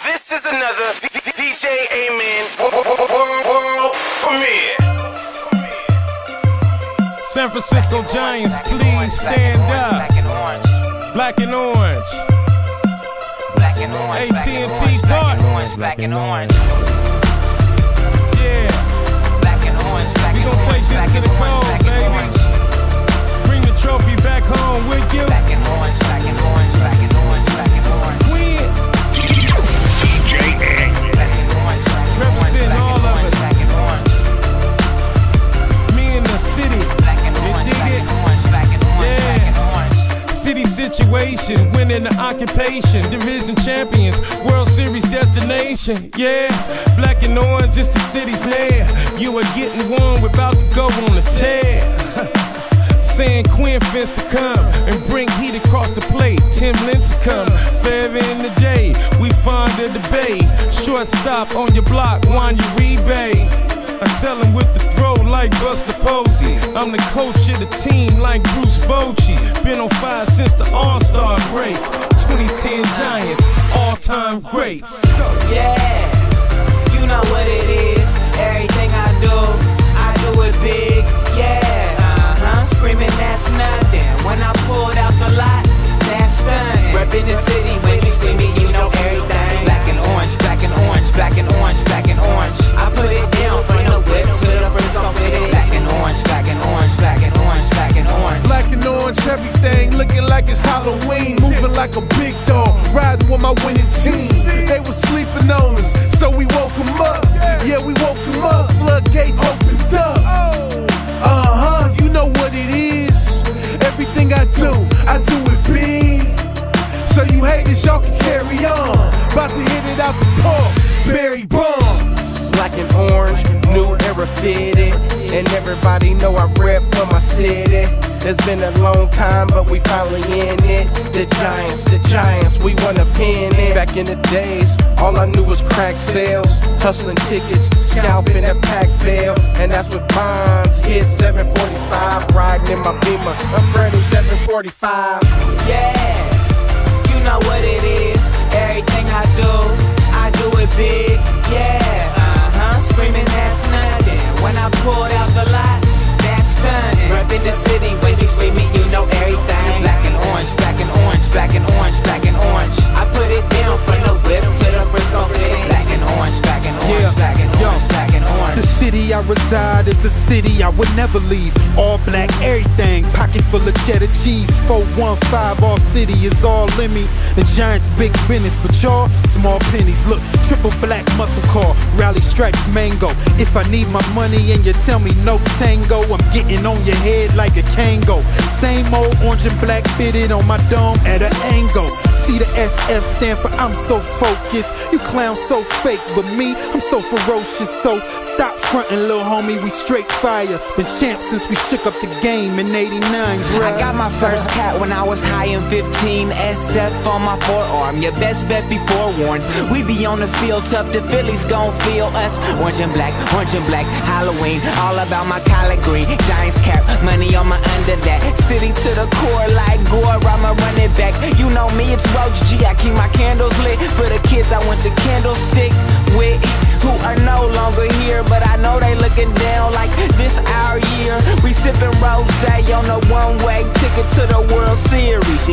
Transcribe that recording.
This is another DJ Amen world premiere. San Francisco Giants, please stand up. Black and orange. Black and orange. AT&T Park. Black and orange. Yeah. Black and orange. We gon' take this to the cold, baby. Bring the trophy back home with you. Black and orange. Black and orange. Black and orange. Black and orange. Queen. DJ Amen. Black and orange. Representing all of us. Black and orange. Me in the city. Black and orange. You dig it? Black and orange. Black and orange. City situation, winning the occupation, division champions, World Series destination. Yeah, black and orange is the city's mayor. You are getting one, we're about to go on a tear. San Quinn fence to come and bring heat across the plate. Tim Lincecum, forever in the day. We find the debate. Shortstop on your block, Wanya Rebay. I tell him with the throw like Buster Posey. I'm the coach of the team like Bruce Bochy. Been on fire since the All-Star break. 2010 Giants, all-time greats. Yeah, you know what it is. Everything I do it big. Yeah, screaming that's nothing. When I pulled out the lot, that's stunning. Reppin' the city, when you see me, you know everything. Black and orange, black and orange, black and orange, black and orange. I put it down from the whip to the Frisco City. Black and orange, black and orange, black and orange, black and orange. Black and orange, everything looking like it's Halloween. Moving like a big dog, riding with my winning team. They was sleeping on us, so we woke them up. Yeah, we woke them up, floodgates opened up. You know what it is. Everything I do it big. So you haters, y'all can carry on. About to hit it out the park, Barry Bonds. Black and orange, new era fitted, and everybody know I rep for my city. It's been a long time, but we finally in it. The Giants, we wanna pin it. Back in the days, all I knew was crack sales, hustling tickets, scalping at Pac Bell, and that's what Bonds hit 745, riding in my Beamer, a brand new 745. Yeah, you know what it is. Everything I do it big. Yeah, screaming that's nothing. When I pulled out the lot, that's stunning. Reppin' the city, when you see me, you know everything. Black and orange, black and orange, black and orange, black and orange. I put it down from the whip to the Frisco City. Black and orange, black and orange, black and orange, black and orange. The city I reside is a city I would never leave. All black, everything, pocket full of cheddar cheese. 415, all city is all in me. The Giants big business, but y'all small pennies. Look, triple black muscle car, rally stripes mango. If I need my money and you tell me no tango, I'm getting on your head like a Kango. Same old orange and black fitted on my dome at an angle. See the SF stand for I'm so focused. You clowns so fake, but me, I'm so ferocious. So stop frontin', little homie, we straight fire. Been champs since we shook up the game in '89, bruh. I got my first cat when I was high in 15. SF on my forearm, your best bet be forewarned. We be on the field tough, the Phillies gon' feel us. Orange and black, Halloween, all about my collard green. Giants cap, money on my under that. City to the core like Gore, I'ma run it back. You know me, it's Roach G, I keep my candles lit. For the kids I went to Candlestick with, who are no longer here, but I know they looking down like this our year. We sippin' rosé on a one-way ticket to the World Series.